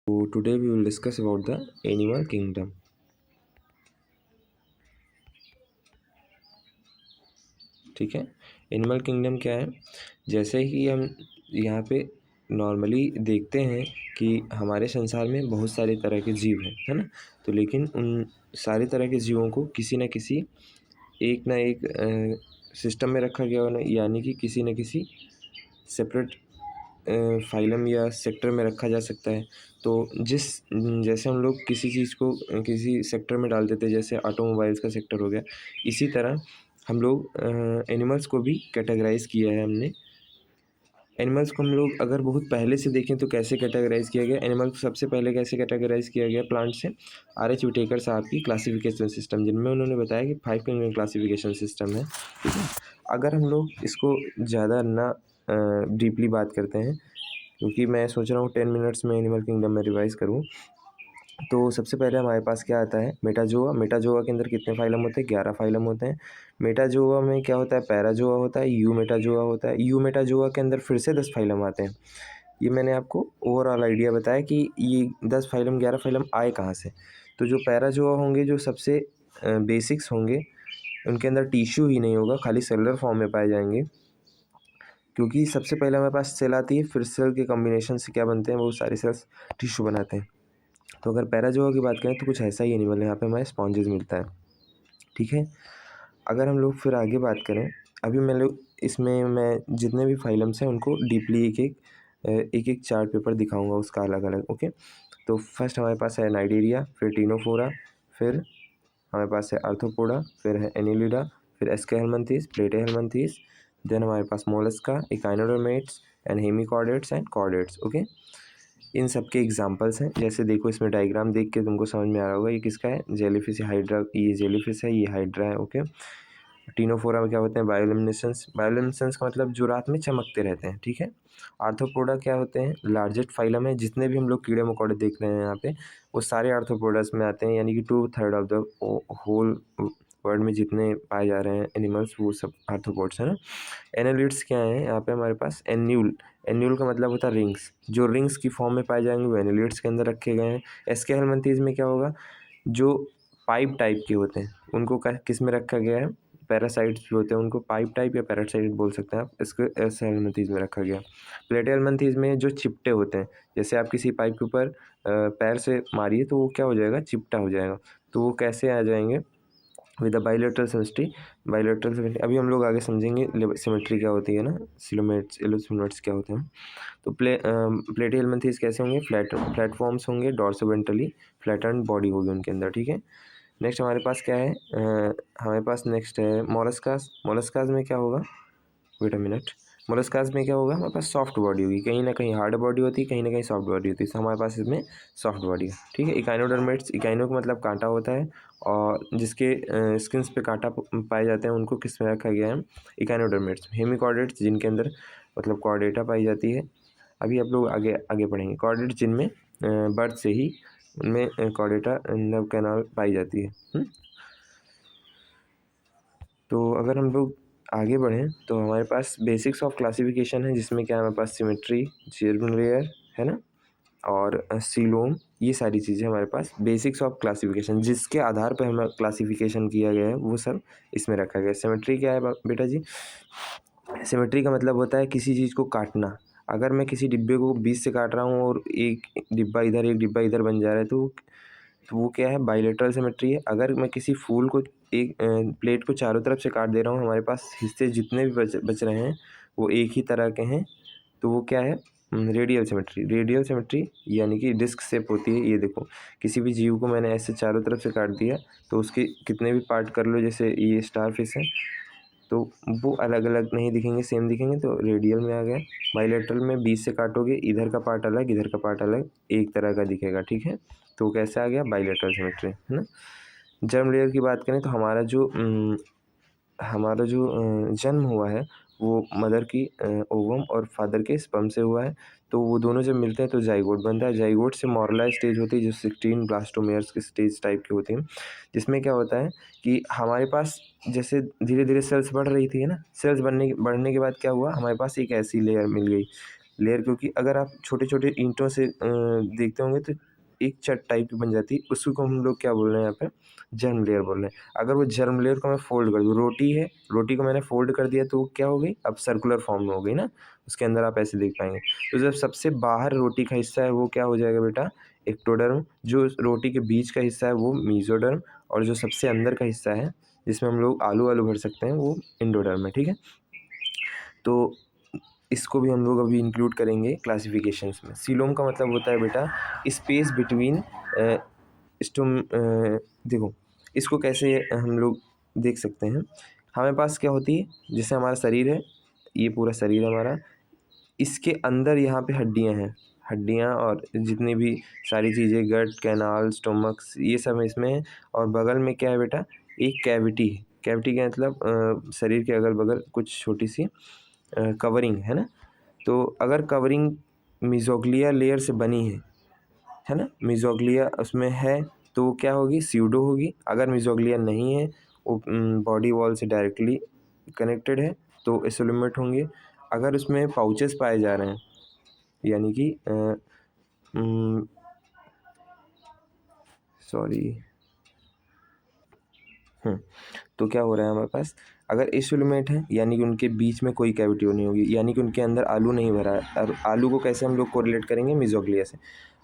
So today we will discuss about the animal kingdom. ठीक है, animal kingdom क्या है? जैसे कि हम यहाँ पे नॉर्मली देखते हैं कि हमारे संसार में बहुत सारे तरह के जीव हैं, है ना? तो लेकिन उन सारे तरह के जीवों को किसी न किसी एक ना एक सिस्टम में रखा गया हो, यानी कि किसी न किसी सेपरेट फाइलम या सेक्टर में रखा जा सकता है। तो जैसे हम लोग किसी चीज़ को किसी सेक्टर में डाल देते हैं, जैसे ऑटोमोबाइल्स का सेक्टर हो गया, इसी तरह हम लोग एनिमल्स को भी कैटेगराइज़ किया है हमने। एनिमल्स को हम लोग अगर बहुत पहले से देखें तो कैसे कैटेगराइज़ किया गया, एनिमल को सबसे पहले कैसे कैटेगराइज़ किया गया प्लांट से, आर.एच. विटेकर साहब की क्लासिफिकेशन सिस्टम, जिनमें उन्होंने बताया कि 5 किंगडम क्लासिफिकेशन सिस्टम है, ठीक है? अगर हम लोग इसको ज़्यादा ना डीपली बात करते हैं, क्योंकि मैं सोच रहा हूँ 10 मिनट्स में एनिमल किंगडम में रिवाइज़ करूँ। तो सबसे पहले हमारे पास क्या आता है, मेटाजोआ। मेटाजोआ के अंदर कितने फाइलम होते हैं? 11 फाइलम होते हैं। मेटाजोआ में क्या होता है? पैराजोआ होता है, यू मेटाजोआ होता है। यू मेटाजोआ के अंदर फिर से 10 फाइलम आते हैं। ये मैंने आपको ओवरऑल आइडिया बताया कि ये 10 फाइलम 11 फाइलम आए कहाँ से। तो जो पैराजोआ होंगे, जो सबसे बेसिक्स होंगे, उनके अंदर टिश्यू ही नहीं होगा, खाली सेलुलर फॉर्म में पाए जाएंगे, क्योंकि सबसे पहले हमारे पास सेल आती है, फिर सेल के कॉम्बिनेशन से क्या बनते हैं, वो सारे सेल्स टिश्यू बनाते हैं। तो अगर पैराजोआ की बात करें तो कुछ ऐसा ही एनिमल है, यहाँ पे हमें स्पॉन्जेस मिलता है, ठीक है। अगर हम लोग फिर आगे बात करें, अभी मैं लोग इसमें मैं जितने भी फाइलम्स हैं उनको डीपली एक एक चार्ट पेपर दिखाऊंगा उसका अलग अलग, ओके। तो फर्स्ट हमारे पास है नाइडेरिया, फिर टीनोफोरा, फिर हमारे पास है आर्थ्रोपोडा, फिर है एनिलिडा, फिर एस्केहेलमिंथेस, प्लेटेहेलमिंथेस, देन हमारे पास Mollusca, echinoderms and hemichordates and chordates, okay. इन सब के एग्जांपल्स हैं। जैसे देखो, इसमें डायग्राम देख के तुमको समझ में आ रहा होगा ये किसका है, जेलीफिश हाइड्रा, ये जेलीफिश है, ये हाइड्रा है, ओके। टीनोफोरा में क्या होते हैं? बायोलुमिनेसेंस। बायोलुमिनेसेंस का मतलब जो रात में चमकते रहते हैं, ठीक है। आर्थ्रोपोडा क्या होते हैं? लार्जेस्ट फाइलम है। जितने भी हम लोग कीड़े मकोड़े देख रहे हैं यहाँ पे, वो सारे आर्थ्रोपोडास में आते हैं, यानी कि 2/3 ऑफ द होल वर्ल्ड में जितने पाए जा रहे हैं एनिमल्स, वो सब आर्थ्रोपोड्स है ना। एनालिड्स क्या है यहाँ पे हमारे पास? एन्यूल। एन्यूल का मतलब होता है रिंग्स। जो रिंग्स की फॉर्म में पाए जाएंगे वो एनालिड्स के अंदर रखे गए हैं। एस्केहेलमिंथेस में क्या होगा? जो पाइप टाइप के होते हैं उनको किस में रखा गया है? पैरासाइट्स जो होते हैं उनको पाइप टाइप या पैरासाइट बोल सकते हैं आप, इसको एस्केहेलमिंथेस में रखा गया। प्लेटेहेलमिंथेस में जो चिपटे होते हैं, जैसे आप किसी पाइप के ऊपर पैर से मारिए तो वो क्या हो जाएगा? चिपटा हो जाएगा। तो वो कैसे आ जाएंगे? With the bilateral symmetry. Bilateral symmetry अभी हम लोग आगे समझेंगे, सिमेट्री क्या होती है ना, सिलोमेट्स एलोसिमेट्स क्या होते हैं। तो प्लेटेहेलमिंथेस कैसे होंगे? प्लेटफॉर्म्स होंगे, डॉर्सोवेंट्रली फ्लैटन्ड बॉडी होगी उनके अंदर, ठीक है। नेक्स्ट हमारे पास क्या है? हमारे पास नेक्स्ट है मोलस्कास। मोलस्कास में क्या होगा? Wait a minute. मोलस्कास में क्या होगा? हमारे पास सॉफ्ट बॉडी होगी, कहीं ना कहीं हार्ड बॉडी होती है, कहीं ना कहीं सॉफ्ट बॉडी होती है, तो हमारे पास इसमें सॉफ्ट बॉडी है, ठीक है। इकाइनोडर्मेट्स, इकाइनो का मतलब कांटा होता है, और जिसके स्किन्स पे कांटा पाए जाते हैं उनको किस में रखा गया है? इकाइनोडर्मेट्स। हेमिकॉर्डेट्स, जिनके अंदर मतलब कॉर्डेटा पाई जाती है। अभी आप लोग आगे आगे पढ़ेंगे। कॉर्डेट्स जिनमें बर्थ से ही उनमें कॉर्डेटा नर्व कैनाल पाई जाती है। तो अगर हम लोग आगे बढ़ें तो हमारे पास बेसिक्स ऑफ क्लासिफिकेशन है, जिसमें क्या है हमारे पास? सिमेट्री, जेर्मिन लेयर, है ना, और सीलोम, ये सारी चीज़ें हमारे पास बेसिक्स ऑफ क्लासिफिकेशन, जिसके आधार पर हमें क्लासिफिकेशन किया गया है, वो सब इसमें रखा गया है। सिमेट्री क्या है बेटा जी? सिमेट्री का मतलब होता है किसी चीज़ को काटना। अगर मैं किसी डिब्बे को बीच से काट रहा हूँ और एक डिब्बा इधर एक डिब्बा इधर बन जा रहा है, तो वो क्या है? बाइलेटरल सिमेट्री है। अगर मैं किसी फूल को एक प्लेट को चारों तरफ से काट दे रहा हूँ, हमारे पास हिस्से जितने भी बच रहे हैं वो एक ही तरह के हैं, तो वो क्या है? Radial symmetry. रेडियल सिमेट्री यानी कि डिस्क शेप होती है। ये देखो, किसी भी जीव को मैंने ऐसे चारों तरफ से काट दिया तो उसके कितने भी पार्ट कर लो, जैसे ये स्टार फिश है, तो वो अलग अलग नहीं दिखेंगे, सेम दिखेंगे, तो रेडियल में आ गया। बाइलेटरल में बीच से काटोगे, इधर का पार्ट अलग, इधर का पार्ट अलग, एक तरह का दिखेगा, ठीक है। तो कैसे आ गया? बाइलेटरल सिमेट्री, है ना। जर्म लेयर की बात करें तो हमारा जो जन्म हुआ है वो मदर की ओवम और फादर के स्पर्म से हुआ है। तो वो दोनों जब मिलते हैं तो जाइगोट बनता है। जाइगोट से मॉर्ला स्टेज होती है, जो 16 ब्लास्टोमेयर्स की स्टेज टाइप की होती है, जिसमें क्या होता है कि हमारे पास जैसे धीरे धीरे सेल्स बढ़ रही थी, है ना। सेल्स बढ़ने के बाद क्या हुआ? हमारे पास एक ऐसी लेयर मिल गई, लेयर, क्योंकि अगर आप छोटे छोटे ईंटों से देखते होंगे तो एक छत टाइप की बन जाती है, उसी को हम लोग क्या बोल रहे हैं यहाँ पे, जर्म लेयर बोल रहे हैं। अगर वो जर्म लेयर को मैं फोल्ड कर दूँ, रोटी है, रोटी को मैंने फोल्ड कर दिया तो वो क्या हो गई, अब सर्कुलर फॉर्म में हो गई ना, उसके अंदर आप ऐसे देख पाएंगे। तो जब सबसे बाहर रोटी का हिस्सा है वो क्या हो जाएगा बेटा, एक्टोडर्म। जो रोटी के बीच का हिस्सा है वो मीजोडर्म, और जो सबसे अंदर का हिस्सा है जिसमें हम लोग आलू आलू भर सकते हैं वो इंडोडर्म है। ठीक है, तो इसको भी हम लोग अभी इंक्लूड करेंगे क्लासिफिकेशंस में। सीलोम का मतलब होता है बेटा स्पेस बिटवीन स्टोम। देखो इसको कैसे हम लोग देख सकते हैं, हमारे पास क्या होती है, जैसे हमारा शरीर है, ये पूरा शरीर है हमारा, इसके अंदर यहाँ पे हड्डियाँ हैं, हड्डियाँ और जितनी भी सारी चीज़ें, गट, कैनाल, स्टोमक्स, ये सब इसमें है। और बगल में क्या है बेटा, एक कैविटी है। कैविटी का मतलब शरीर के अगल बगल कुछ छोटी सी कवरिंग है ना। तो अगर कवरिंग मिजोग्लिया लेयर से बनी है ना, मिजोग्लिया उसमें है तो वो क्या होगी, स्यूडो होगी। अगर मिजोग्लिया नहीं है, वो बॉडी वॉल से डायरेक्टली कनेक्टेड है तो एसोलुमेट होंगे। अगर उसमें पाउचेस पाए जा रहे हैं, यानी कि सॉरी तो क्या हो रहा है हमारे पास, अगर एसोलुमेट है यानी कि उनके बीच में कोई कैविटी नहीं होगी, यानी कि उनके अंदर आलू नहीं भरा है। और आलू को कैसे हम लोग कोरिलेट करेंगे, मिजोग्लिया से।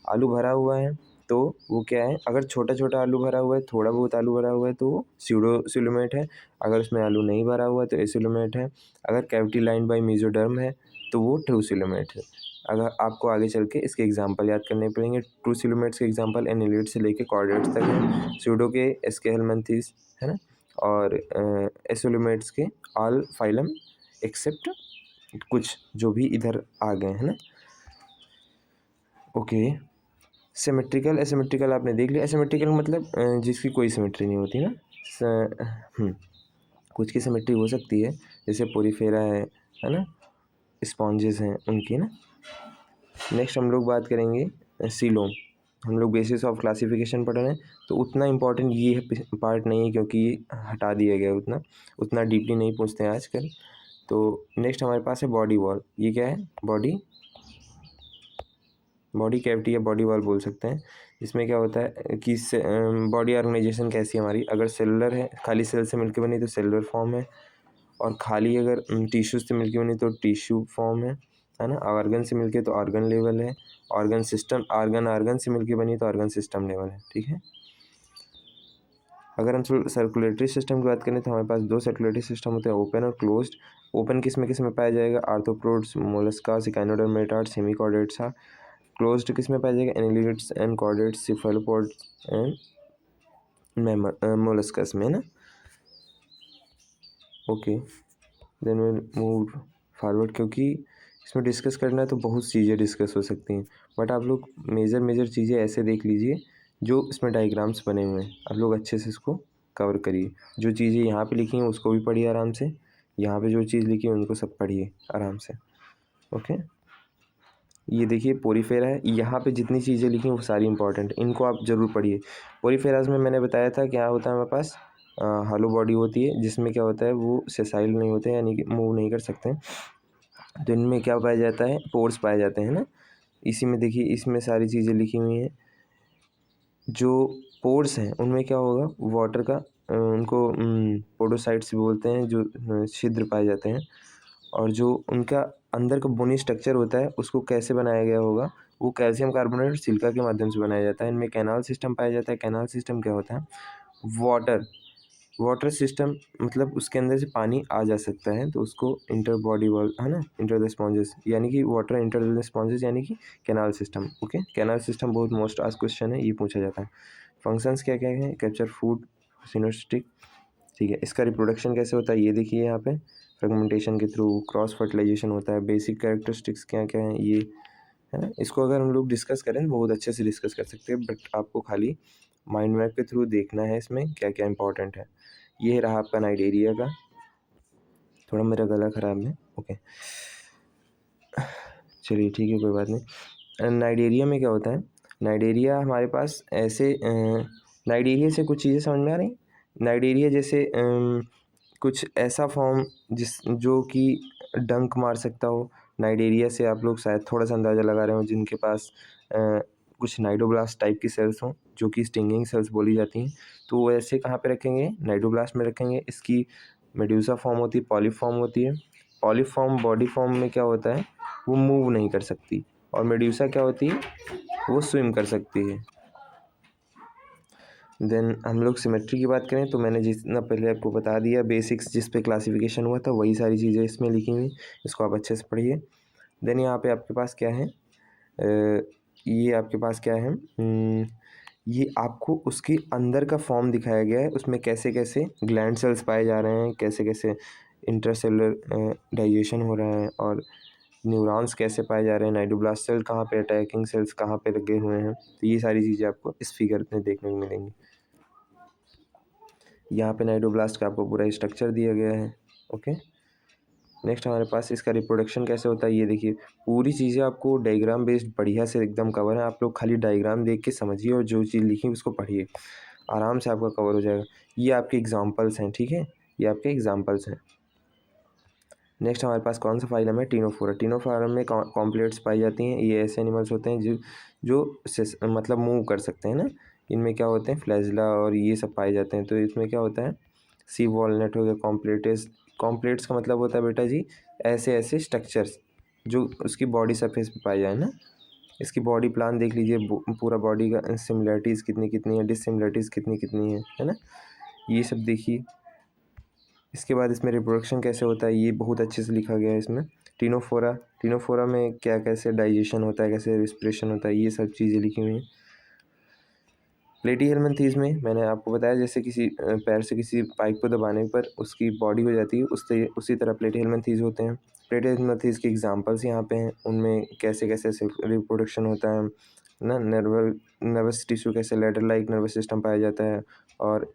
आलू भरा हुआ है तो वो क्या है, अगर छोटा छोटा आलू भरा हुआ है, थोड़ा बहुत आलू भरा हुआ है तो वो स्यूडो सिलुमेट है। अगर उसमें आलू नहीं भरा हुआ है तो एसिलुमेट है। अगर कैविटी लाइन बाय मेसोडर्म है तो वो ट्रू सिलुमेट है। अगर आपको आगे चल के इसके एग्जांपल याद करने पड़ेंगे। ट्रू सिलुमेट्स के एग्जांपल एनिलिड से लेके कॉर्डेट्स तक है, स्यूडो के एस्केलमंथीस है ना, और एसिलुमेट्स के ऑल फाइलम एक्सेप्ट कुछ जो भी इधर आ गए हैं ना। ओके, सिमेट्रिकल एसिमेट्रिकल आपने देख लिया। एसिमेट्रिकल मतलब जिसकी कोई सिमेट्री नहीं होती ना। कुछ की सिमेट्री हो सकती है, जैसे पोरीफेरा है ना, स्पॉन्जेस हैं उनकी ना। नेक्स्ट हम लोग बात करेंगे सीलोम। हम लोग बेसिस ऑफ क्लासिफिकेशन पढ़ रहे हैं तो उतना इम्पोर्टेंट ये पार्ट नहीं है, क्योंकि ये हटा दिया गया, उतना डीपली नहीं पूछते हैं आजकल। तो नेक्स्ट हमारे पास है बॉडी वॉल। ये क्या है, बॉडी कैविटी या बॉडी वॉल बोल सकते हैं। इसमें क्या होता है कि बॉडी ऑर्गेनाइजेशन कैसी है हमारी, अगर सेलुलर है, खाली सेल से मिलकर बनी तो सेलुलर फॉर्म है, और खाली अगर टिश्यू से मिलकर बनी तो टिश्यू फॉर्म है ना। ऑर्गन से मिलके तो ऑर्गन लेवल है। ऑर्गन सिस्टम, ऑर्गन से मिलकर बनी तो ऑर्गन सिस्टम लेवल है। ठीक है, अगर हम सर्कुलेटरी सिस्टम की बात करें तो हमारे पास दो सर्कुलेटरी सिस्टम होते हैं, ओपन और क्लोज्ड। ओपन किस में पाया जाएगा, आर्थ्रोपोड्स, मोलस्का, इकाइनोडर्म, मेटार्ड्स, हेमिकॉर्डेट्स। क्लोज्ड किस में पाया जाएगा, annelids and chordates, cephalopods and molluscs में ना। Okay, then will move forward, क्योंकि इसमें डिस्कस करना है तो बहुत चीज़ें डिस्कस हो सकती हैं, बट आप लोग मेजर चीज़ें ऐसे देख लीजिए जो इसमें डायग्राम्स बने हुए हैं, आप लोग अच्छे से इसको कवर करिए। जो चीज़ें यहाँ पे लिखी हैं उसको भी पढ़िए आराम से, यहाँ पे जो चीज़ लिखी है उनको सब पढ़िए आराम से। ओके, ये देखिए पोरीफेरा है, यहाँ पे जितनी चीज़ें लिखी हैं वो सारी इंपॉर्टेंट, इनको आप ज़रूर पढ़िए। पोरीफेराज में मैंने बताया था क्या होता है, हमारे पास हॉलो बॉडी होती है, जिसमें क्या होता है वो सेसाइल नहीं होते, यानी कि मूव नहीं कर सकते। तो इनमें क्या पाया जाता है, पोर्स पाए जाते हैं ना। इसी में देखिए, इसमें सारी चीज़ें लिखी हुई हैं। जो पोर्स हैं उनमें क्या होगा, वाटर का उनको पोडोसाइट्स बोलते हैं, जो छिद्र पाए जाते हैं। और जो उनका अंदर का बोनी स्ट्रक्चर होता है उसको कैसे बनाया गया होगा, वो कैल्शियम कार्बोनेट और सिलिका के माध्यम से बनाया जाता है। इनमें कैनाल सिस्टम पाया जाता है। कैनाल सिस्टम क्या होता है, वाटर सिस्टम, मतलब उसके अंदर से पानी आ जा सकता है तो उसको इंटर बॉडी वॉल है ना, इंटर द स्पॉन्जेस, यानी कि वाटर इंटर द स्पॉन्जेस, यानी कि canal system. Okay, canal system बहुत मोस्ट आस्क्ड क्वेश्चन है, ये पूछा जाता है। फंक्शंस क्या क्या हैं, कैप्चर फूड, सिनोस्टिक। ठीक है, इसका रिप्रोडक्शन कैसे होता है ये देखिए यहाँ पे, फ्रेगमेंटेशन के थ्रू, क्रॉस फर्टिलाइजेशन होता है। बेसिक कैरेक्टरिस्टिक्स क्या क्या हैं ये है ना, इसको अगर हम लोग डिस्कस करें तो बहुत अच्छे से डिस्कस कर सकते हैं, बट आपको खाली माइंड मैप के थ्रू देखना है इसमें क्या क्या इंपॉर्टेंट है। ये रहा आपका नाइडेरिया का, थोड़ा मेरा गला ख़राब है। ओके, चलिए ठीक है, कोई बात नहीं। नाइडेरिया में क्या होता है, नाइडेरिया हमारे पास ऐसे नाइडेरिया से कुछ चीज़ें समझ में आ रही। नाइडेरिया जैसे कुछ ऐसा फॉर्म जो कि डंक मार सकता हो, नाइडेरिया से आप लोग शायद थोड़ा सा अंदाज़ा लगा रहे हो, जिनके पास कुछ नाइडोब्लास्ट टाइप की सेल्स हों जो कि स्टिंगिंग सेल्स बोली जाती हैं, तो वो ऐसे कहाँ पे रखेंगे, नाइडोब्लास्ट में रखेंगे। इसकी मेड्यूसा फॉर्म होती है, पॉलीफॉर्म होती है। पॉलीफॉर्म बॉडी फॉर्म में क्या होता है, वो मूव नहीं कर सकती, और मेड्यूसा क्या होती है, वो स्विम कर सकती है। देन हम लोग सिमेट्री की बात करें तो मैंने जितना पहले आपको बता दिया बेसिक्स, जिस पे क्लासिफिकेशन हुआ था वही सारी चीज़ें इसमें लिखी हुई, इसको आप अच्छे से पढ़िए। देन यहाँ पे आपके पास क्या है, ये आपके पास क्या है, ये आपको उसके अंदर का फॉर्म दिखाया गया है, उसमें कैसे कैसे ग्लैंड सेल्स पाए जा रहे हैं, कैसे कैसे इंटरसेलुलर डाइजेशन हो रहा है, और न्यूरॉन्स कैसे पाए जा रहे हैं, नाइडोब्लास्ट सेल कहाँ पे, अटैकिंग सेल्स कहाँ पे लगे हुए हैं। तो ये सारी चीज़ें आपको इस फिगर में देखने को मिलेंगी। यहाँ पे नाइडोब्लास्ट का आपको पूरा स्ट्रक्चर दिया गया है। ओके, नेक्स्ट हमारे पास इसका रिप्रोडक्शन कैसे होता है, ये देखिए पूरी चीज़ें आपको डायग्राम बेस्ड बढ़िया से एकदम कवर है। आप लोग खाली डायग्राम देख के समझिए और जो चीज़ लिखी उसको पढ़िए, आराम से आपका कवर हो जाएगा। ये आपके एग्जाम्पल्स हैं, ठीक है, ये आपके एग्जाम्पल्स हैं। नेक्स्ट हमारे पास कौन सा फाइलम है, टीनोफोरा। टीनोफोरा में कॉम्प्लेट्स पाई जाती हैं। ये ऐसे एनिमल्स होते हैं जो मतलब मूव कर सकते हैं ना। इनमें क्या होते हैं, फ्लैजिला और ये सब पाए जाते हैं। तो इसमें क्या होता है, सी वॉलनट हो गया, कॉम्प्लेट्स। कॉम्प्लेट्स का मतलब होता है बेटा जी ऐसे ऐसे स्ट्रक्चर्स जो उसकी बॉडी सरफेस पे पाए जाए ना। इसकी बॉडी प्लान देख लीजिए, पूरा बॉडी का सिमिलरिटीज़ कितनी कितनी है, डिससिमिलरिटीज़ कितनी कितनी है ना, ये सब देखिए। इसके बाद इसमें रिप्रोडक्शन कैसे होता है ये बहुत अच्छे से लिखा गया है इसमें। टीनोफोरा, टीनोफोरा में क्या कैसे डाइजेशन होता है, कैसे रिस्पिरेशन होता है, ये सब चीज़ें लिखी हुई हैं। प्लेटीहेल्मिन्थेस में मैंने आपको बताया जैसे किसी पैर से किसी पाइप को दबाने पर उसकी बॉडी हो जाती है, उसी तरह प्लेटीहेल्मिन्थेस होते हैं। प्लेटीहेल्मिन्थेस के एग्जांपल्स यहाँ पे हैं, उनमें कैसे कैसे रिप्रोडक्शन होता है ना, नर्वस टिश्यू कैसे लेडर लाइक नर्वस सिस्टम पाया जाता है, और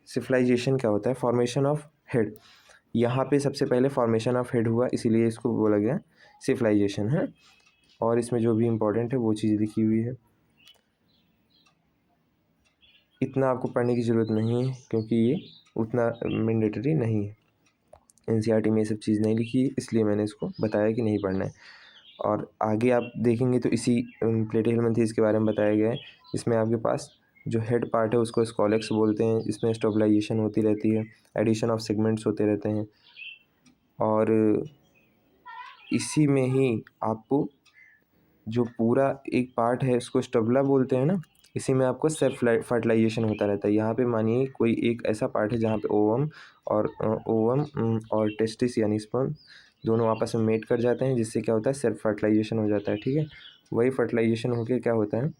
सिफलाइजेशन क्या होता है, फॉर्मेशन ऑफ हेड। यहाँ पे सबसे पहले फॉर्मेशन ऑफ हेड हुआ, इसीलिए इसको बोला गया सिफलाइजेशन है। और इसमें जो भी इम्पोर्टेंट है वो चीज़ लिखी हुई है। इतना आपको पढ़ने की ज़रूरत नहीं है क्योंकि ये उतना मैंडेटरी नहीं है। एनसीईआरटी में ये सब चीज़ नहीं लिखी है, इसलिए मैंने इसको बताया कि नहीं पढ़ना है। और आगे आप देखेंगे तो इसी प्लेटीहेल्मिन्थेस के बारे में बताया गया है। इसमें आपके पास जो हेड पार्ट है उसको स्कॉलेक्स बोलते हैं, इसमें स्टेबलाइजेशन होती रहती है, एडिशन ऑफ सेगमेंट्स होते रहते हैं, और इसी में ही आपको जो पूरा एक पार्ट है उसको स्टबला बोलते हैं ना, इसी में आपको सेल्फ फर्टिलाइजेशन होता रहता है। यहाँ पे मानिए कोई एक ऐसा पार्ट है जहाँ पे ओवम और टेस्टिस यानी स्पर्म दोनों आपस में मेट कर जाते हैं, जिससे क्या होता है, सेल्फ फर्टिलाइजेशन हो जाता है, ठीक है। वही फर्टिलाइजेशन होकर क्या होता है,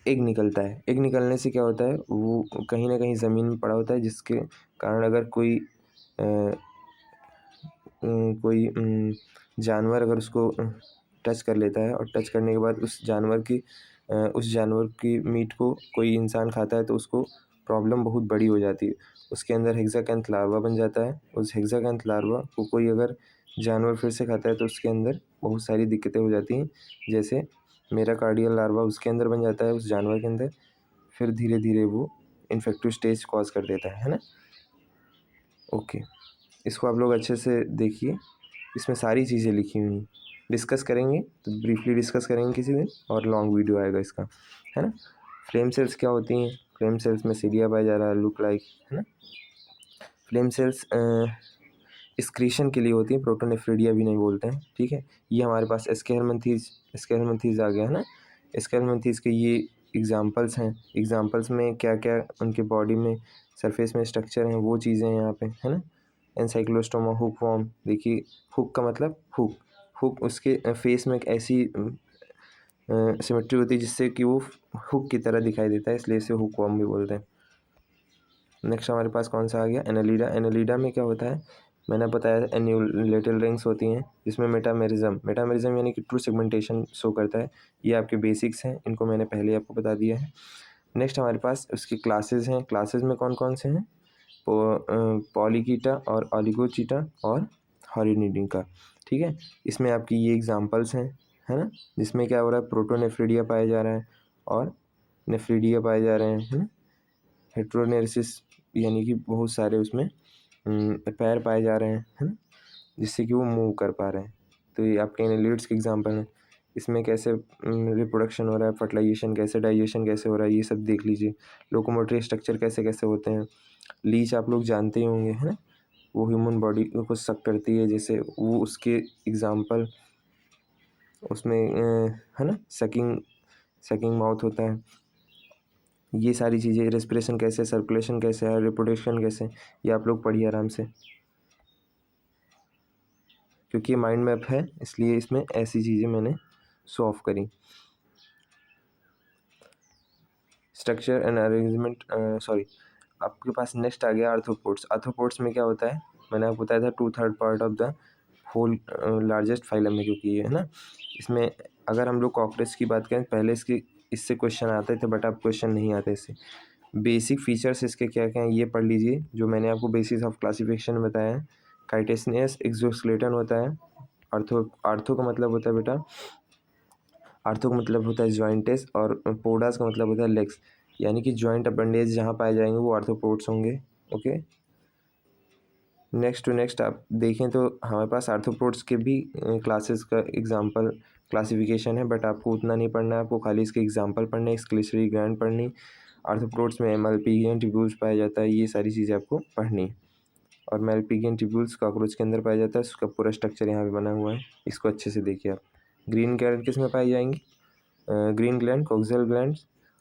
एग निकलता है। एग निकलने से क्या होता है, वो कहीं ना कहीं ज़मीन में पड़ा होता है, जिसके कारण अगर कोई जानवर अगर उसको टच कर लेता है, और टच करने के बाद उस जानवर की मीट को कोई इंसान खाता है तो उसको प्रॉब्लम बहुत बड़ी हो जाती है। उसके अंदर हेक्साकैंथ लार्वा बन जाता है। उस हेक्साकैंथ लार्वा को कोई अगर जानवर फिर से खाता है तो उसके अंदर बहुत सारी दिक्कतें हो जाती हैं, जैसे मेराकार्डियल लार्वा उसके अंदर बन जाता है, उस जानवर के अंदर। फिर धीरे धीरे वो इन्फेक्टिव स्टेज कॉज कर देता है ना। ओके, इसको आप लोग अच्छे से देखिए, इसमें सारी चीज़ें लिखी हुई हैं। डिस्कस करेंगे तो ब्रीफली डिस्कस करेंगे किसी दिन, और लॉन्ग वीडियो आएगा इसका, है ना। फ्लेम सेल्स क्या होती हैं, फ्लेम सेल्स में सीलिया पाया जा रहा है, लुक लाइक, है ना। फ्लेम सेल्स एक्सक्रीशन के लिए होती है, प्रोटोनेफ्रिडिया भी नहीं बोलते हैं, ठीक है। ये हमारे पास एस्केलमंथीज आ गया है ना। एस्केलमंथीज के ये एग्जांपल्स हैं। एग्जांपल्स में क्या क्या उनके बॉडी में सरफेस में स्ट्रक्चर हैं वो चीज़ें हैं यहाँ पे, है ना। एनसाइक्लोस्टोमा, हुक वॉर्म, देखिए हुक का मतलब हुक उसके फेस में एक ऐसी सिमेट्री होती है जिससे कि वो हुक की तरह दिखाई देता है, इसलिए इसे हुक वॉर्म भी बोलते हैं। नेक्स्ट हमारे पास कौन सा आ गया, एनालिडा। एनालिडा में क्या होता है, मैंने बताया एन्यूलेटल रिंग्स होती हैं, जिसमें मेटामेरिज्म यानी कि ट्रू सेगमेंटेशन शो करता है। ये आपके बेसिक्स हैं, इनको मैंने पहले आपको बता दिया है। नेक्स्ट हमारे पास उसकी क्लासेस हैं। क्लासेस में कौन कौन से हैं, पॉलीकीटा और ऑलिगोचीटा और हॉरिनिडिका, ठीक है। इसमें आपकी ये एग्जांपल्स हैं, है ना, जिसमें क्या हो रहा है, प्रोटोनेफ्रिडिया पाया जा रहा है और नेफ्रिडिया पाए जा रहे हैं, है ना। हेट्रोनेरिसिस यानी कि बहुत सारे उसमें पैर पाए जा रहे हैं, है ना। जिससे कि वो मूव कर पा रहे हैं। तो ये आपके एनालिट्स के एग्जांपल हैं। इसमें कैसे रिप्रोडक्शन हो रहा है, फर्टिलाइजेशन कैसे, डाइजेशन कैसे हो रहा है, ये सब देख लीजिए। लोकोमोटरी स्ट्रक्चर कैसे कैसे होते हैं। लीच आप लोग जानते ही होंगे, है ना, वो ह्यूमन बॉडी को सक करती है, जैसे वो उसके एग्जांपल उसमें है ना, सकिंग माउथ होता है। ये सारी चीज़ें, रेस्पिरेशन कैसे, सर्कुलेशन कैसे है, रिप्रोडक्शन कैसे, ये आप लोग पढ़िए आराम से, क्योंकि ये माइंड मैप है इसलिए इसमें ऐसी चीज़ें मैंने शो ऑफ करी। स्ट्रक्चर एंड अरेंजमेंट, सॉरी, आपके पास नेक्स्ट आ गया आर्थ्रोपोड्स। आर्थ्रोपोड्स में क्या होता है, मैंने आपको बताया था 2/3 part of the whole largest phylum में, क्योंकि ये है ना, इसमें अगर हम लोग कॉकरोच की बात करें, पहले इससे क्वेश्चन आते थे, बट अब क्वेश्चन नहीं आते इससे। बेसिक फीचर्स इसके क्या क्या हैं ये पढ़ लीजिए, जो मैंने आपको बेसिस ऑफ क्लासिफिकेशन में बताया है। काइटेसियस एक्सोस्केलेटन होता है। आर्थो का मतलब होता है बेटा, आर्थो का मतलब होता है जॉइंटेस, और पोडास का मतलब होता है लेग्स, यानी कि जॉइंट अपेंडेज जहाँ पाए जाएंगे वो आर्थ्रोपोड्स होंगे। ओके, नेक्स्ट टू नेक्स्ट आप देखें तो हमारे पास आर्थ्रोपोड्स के भी क्लासेस का एग्जांपल क्लासिफिकेशन है, बट आपको उतना नहीं पढ़ना है, आपको खाली इसके एग्जांपल पढ़ने, एक्सक्लेटरी ग्लैंड पढ़नी, आर्थ्रोपोड्स में एमएलपीजियन ट्यूब्यूल्स पाया जाता है, ये सारी चीज़ें आपको पढ़नी है। और मेलपिगियन ट्यूब्यूल्स कॉकरोच के अंदर पाया जाता है, उसका पूरा स्ट्रक्चर यहाँ पे बना हुआ है, इसको अच्छे से देखिए आप। ग्रीन ग्लैंड किस में पाई जाएंगी, ग्रीन ग्लैंड कोक्सियल ग्लैंड,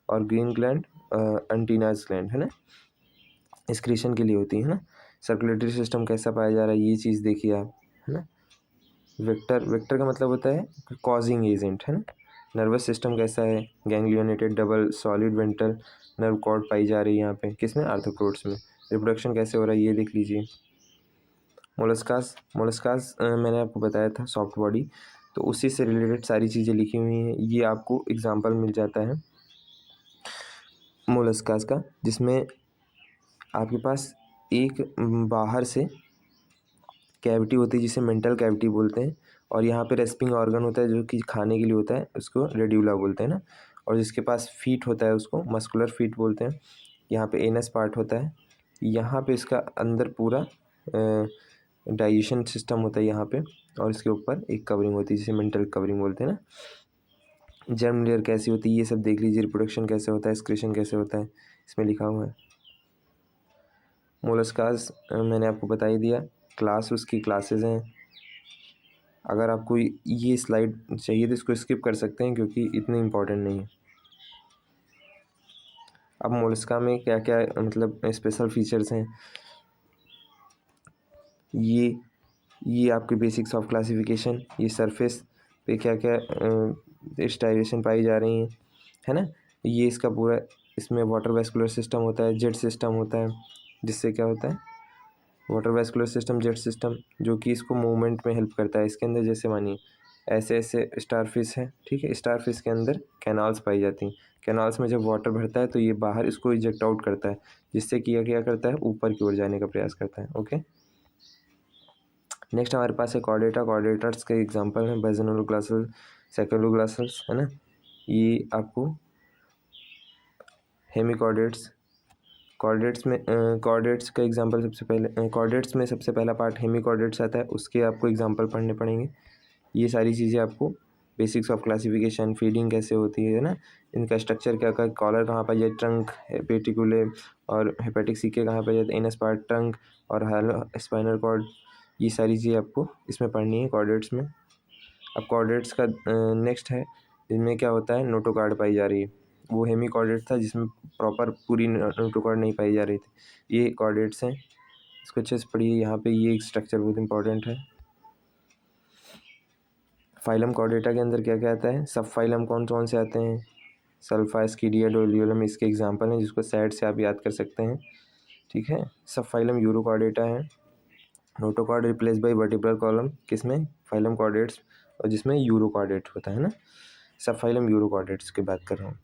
और ग्रीन ग्लैंड एंटीनाज ग्लैंड, है ना, एक्सक्रीशन के लिए होती है ना। सर्कुलेटरी सिस्टम कैसा पाया जा रहा है, ये चीज़ देखिए आप, है ना। वेक्टर का मतलब होता है कॉजिंग एजेंट, है ना। नर्वस सिस्टम कैसा है, ganglionated double solid ventral nerve cord पाई जा रही है यहाँ पे, किसमें, आर्थ्रोपोड्स में। रिप्रोडक्शन कैसे हो रहा है ये देख लीजिए। मोलस्कास मैंने आपको बताया था सॉफ्ट बॉडी, तो उसी से रिलेटेड सारी चीज़ें लिखी हुई हैं, ये आपको एग्जांपल मिल जाता है मोलस्कास का, जिसमें आपके पास एक बाहर से कैविटी होती है जिसे मेंटल कैविटी बोलते हैं, और यहाँ पे रेस्पिंग ऑर्गन होता है जो कि खाने के लिए होता है, उसको रेड्यूला बोलते हैं ना। और जिसके पास फीट होता है उसको मस्कुलर फीट बोलते हैं। यहाँ पे एनस पार्ट होता है, यहाँ पे इसका अंदर पूरा डाइजेशन सिस्टम होता है यहाँ पे, और इसके ऊपर एक कवरिंग होती है जिसे मेंटल कवरिंग बोलते हैं ना। जर्म लेयर कैसी होती है ये सब देख लीजिए, रिप्रोडक्शन कैसे होता है, एक्सक्रीशन कैसे होता है, इसमें लिखा हुआ है। मोलस्कास मैंने आपको बता ही दिया, क्लास उसकी क्लासेस हैं। अगर आपको ये स्लाइड चाहिए तो इसको स्किप कर सकते हैं क्योंकि इतनी इम्पोर्टेंट नहीं है। अब मोलस्का में क्या क्या मतलब स्पेशल फीचर्स हैं, ये आपके बेसिक्स ऑफ क्लासिफिकेशन, ये सरफेस पे क्या क्या स्टाइलेशन पाई जा रही हैं, है ना। ये इसका पूरा, इसमें वाटर वेस्कुलर सिस्टम होता है, जेट सिस्टम होता है, जिससे क्या होता है, water vascular system, jet system, जो कि इसको मूवमेंट में हेल्प करता है। इसके अंदर जैसे मानिए ऐसे ऐसे स्टारफिश है, ठीक है, स्टारफिश के अंदर कैनाल्स पाई जाती हैं। कैनाल्स में जब वाटर भरता है तो ये बाहर इसको इजेक्ट आउट करता है, जिससे कि यह क्या करता है, ऊपर की ओर जाने का प्रयास करता है। ओके, नेक्स्ट हमारे पास है कॉर्डेटा। कॉर्डेटर्स के एग्जांपल हैं बेजनोग्लासल, सेकेलोग्लासल्स, है ना। ये आपको हेमिकॉर्डेट्स, कॉर्डेट्स का एग्जांपल सबसे पहले, कॉर्डेट्स में सबसे पहला पार्ट हेमिकॉर्डेट्स आता है, उसके आपको एग्जांपल पढ़ने पड़ेंगे। ये सारी चीज़ें आपको बेसिक्स ऑफ क्लासिफिकेशन, फीडिंग कैसे होती है ना, इनका स्ट्रक्चर क्या क्या, कॉलर कहाँ पाई जाए, ट्रंक, हेपेटिकुले और हेपेटिक सीके कहाँ पाई जाते, एनस पार्ट, ट्रंक और हालो स्पाइनल कॉर्ड, ये सारी चीज़ें आपको इसमें पढ़नी है कॉर्डेट्स में। अब कॉर्डेट्स का नेक्स्ट है, इनमें क्या होता है, नोटोकॉर्ड पाई जा रही है। वो हेमिकॉर्डेट था जिसमें प्रॉपर पूरी नोटोकॉर्ड नहीं पाई जा रही थी, ये कॉर्डेट्स हैं, इसको अच्छे से पढ़िए। यहाँ पे ये स्ट्रक्चर बहुत इंपॉर्टेंट है। फाइलम कॉर्डेटा के अंदर क्या क्या आता है, सब फाइलम कौन कौन से आते हैं, सल्फा, स्कीडिया, डोलियोलम, इसके एग्जांपल हैं, जिसको सेट से आप याद कर सकते हैं, ठीक है। सब फाइलम यूरोकॉर्डेटा है। Notochord replace by vertebral column, किसमें, फाइलम कॉर्डेट्स, और जिसमें यूरोकॉर्डेट होता है ना। सब फाइलम यूरोकॉर्डेट्स की बात कर रहा हूँ।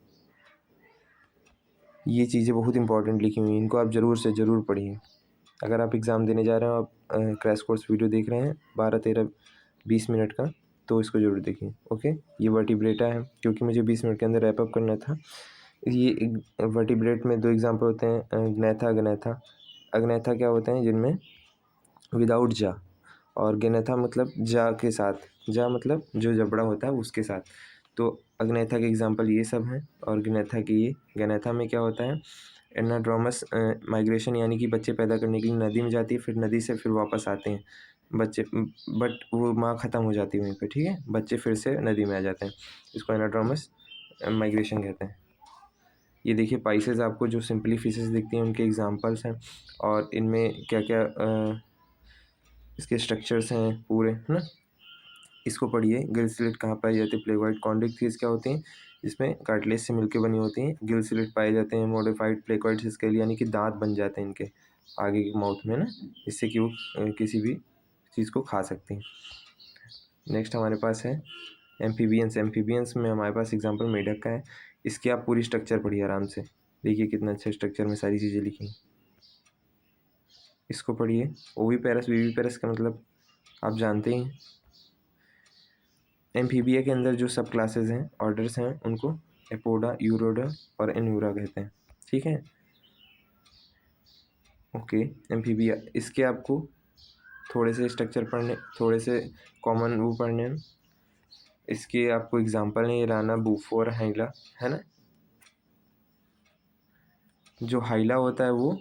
ये चीज़ें बहुत इंपॉर्टेंट लिखी हुई हैं, इनको आप ज़रूर से ज़रूर पढ़िए। अगर आप एग्ज़ाम देने जा रहे हो, आप क्रैश कोर्स वीडियो देख रहे हैं 12, 13, 20 मिनट का, तो इसको ज़रूर देखिए। ओके, ये वर्टिब्रेटा है, क्योंकि मुझे 20 मिनट के अंदर रैप अप करना था। ये वर्टिब्रेट में 2 एग्जांपल होते हैं, ग्नैथा, अग्नैथा। अग्नैथा क्या होते हैं, जिनमें विदाउट जा, और गन्यथा मतलब जा के साथ, जा मतलब जो जबड़ा होता है उसके साथ। तो अग्न्यथा के एग्जांपल ये सब हैं और गन्यथा के ये। गन्यथा में क्या होता है, एनाड्रोमस माइग्रेशन, यानी कि बच्चे पैदा करने के लिए नदी में जाती है, फिर नदी से फिर वापस आते हैं बच्चे, बट वो माँ ख़त्म हो जाती है वहीं पे, ठीक है, बच्चे फिर से नदी में आ जाते हैं। इसको एनाड्रोमस माइग्रेशन कहते हैं। ये देखिए पाइसेस आपको जो सिंपली फिशेस दिखती हैं उनके एग्जांपल्स हैं, और इनमें क्या क्या इसके स्ट्रक्चर्स हैं पूरे, है ना। इसको पढ़िए। गिल स्लिट कहाँ पाई जाती है, प्लेकोइड कॉन्ड्रिक थीस क्या होती हैं, इसमें कार्टिलेज से मिलकर बनी होती हैं। गिल स्लिट पाए जाते हैं मॉडिफाइड प्लेकोइड स्केल, यानी कि दांत बन जाते हैं इनके आगे के माउथ में ना, इससे कि वो किसी भी चीज़ को खा सकते हैं। नेक्स्ट हमारे पास है एम्फीबियंस। एम्फीबियंस में हमारे पास एग्जांपल मेढक का है। इसकी आप पूरी स्ट्रक्चर पढ़िए आराम से, देखिए कितना अच्छे स्ट्रक्चर में सारी चीज़ें लिखी हैं। इसको पढ़िए। ओविपेरस विविपेरस का मतलब आप जानते हैं। एम्फीबिया के अंदर जो सब क्लासेस हैं, ऑर्डर्स हैं, उनको एपोडा, यूरोडा और एन्यूरा कहते हैं, ठीक है। ओके, एम्फीबिया, इसके आपको थोड़े से स्ट्रक्चर पढ़ने, थोड़े से कॉमन वो पढ़ने हैं। इसके आपको एग्जांपल है, ये राना, बूफो और हाइला, है ना। जो हाइला होता है वो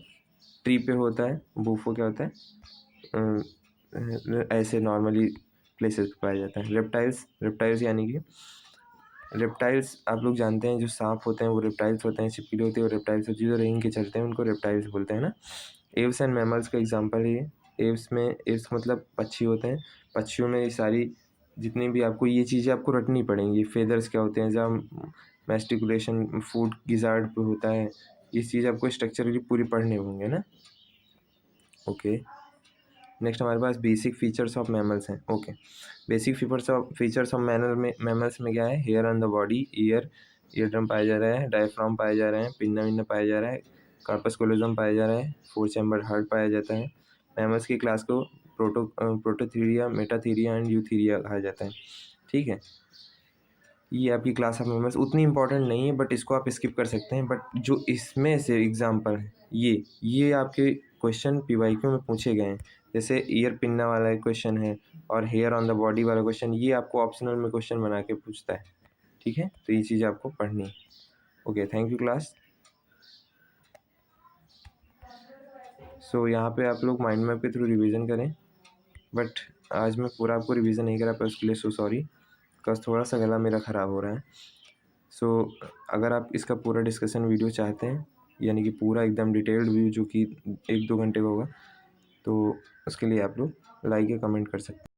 ट्री पे होता है, बूफो क्या होता है ऐसे नॉर्मली प्लेसेस पे पाया जाता है। रेप्टाइल्स, रेप्टाइल्स यानी कि रेप्टाइल्स आप लोग जानते हैं, जो सांप होते हैं वो रेप्टाइल्स होते हैं, छिपकली होती है वो रेप्टाइल्स होती है, जो रेंग के चलते हैं उनको रेप्टाइल्स बोलते हैं ना। एव्स एंड मैमल्स का एग्जांपल है ये। एव्स में, एव्स मतलब पक्षी होते हैं, पक्षियों में ये सारी जितनी भी आपको ये चीज़ें आपको रटनी पड़ेंगी। फेदर्स क्या होते हैं, जहाँ मैस्टिकुलेशन फूड गिजार्ड पे होता है, ये चीज़ आपको स्ट्रक्चरली पूरी पढ़ने होंगे ना। ओके, नेक्स्ट हमारे पास बेसिक फीचर्स ऑफ मैमल्स हैं। Okay, basic features of mammals में क्या है, hair on the body, ear drum पाया जा रहा है, डायफ्राम पाया जा रहा है, पिन्ना विन्ना पाया जा रहा है, कार्पस कोलोजम पाया जा रहा है, 4 चैम्बर हार्ट पाया जाता है। मैमल्स की क्लास को प्रोटोथीरिया, मेटाथीरिया एंड यूथीरिया कहा जाता है, ठीक है। ये आपकी क्लास ऑफ मैमल्स उतनी इंपॉर्टेंट नहीं है, बट इसको आप स्किप कर सकते हैं। बट जो इसमें से एग्जाम्पल है, ये आपके क्वेश्चन पीवाईक्यू में पूछे गए हैं। जैसे ईयर पिन्ना वाला एक क्वेश्चन है और हेयर ऑन द बॉडी वाला क्वेश्चन, ये आपको ऑप्शनल में क्वेश्चन बना के पूछता है, ठीक है। तो ये चीज़ आपको पढ़नी है। Okay, thank you class. So यहाँ पे आप लोग माइंड मैप के थ्रू रिवीजन करें, बट आज मैं पूरा आपको रिवीजन नहीं करा पाया, उसके लिए सो सॉरी, बिकॉज थोड़ा सा गला मेरा ख़राब हो रहा है। सो अगर आप इसका पूरा डिस्कशन वीडियो चाहते हैं, यानी कि पूरा एकदम डिटेल्ड व्यू जो कि 1-2 घंटे का होगा, तो उसके लिए आप लोग लाइक या कमेंट कर सकते हैं।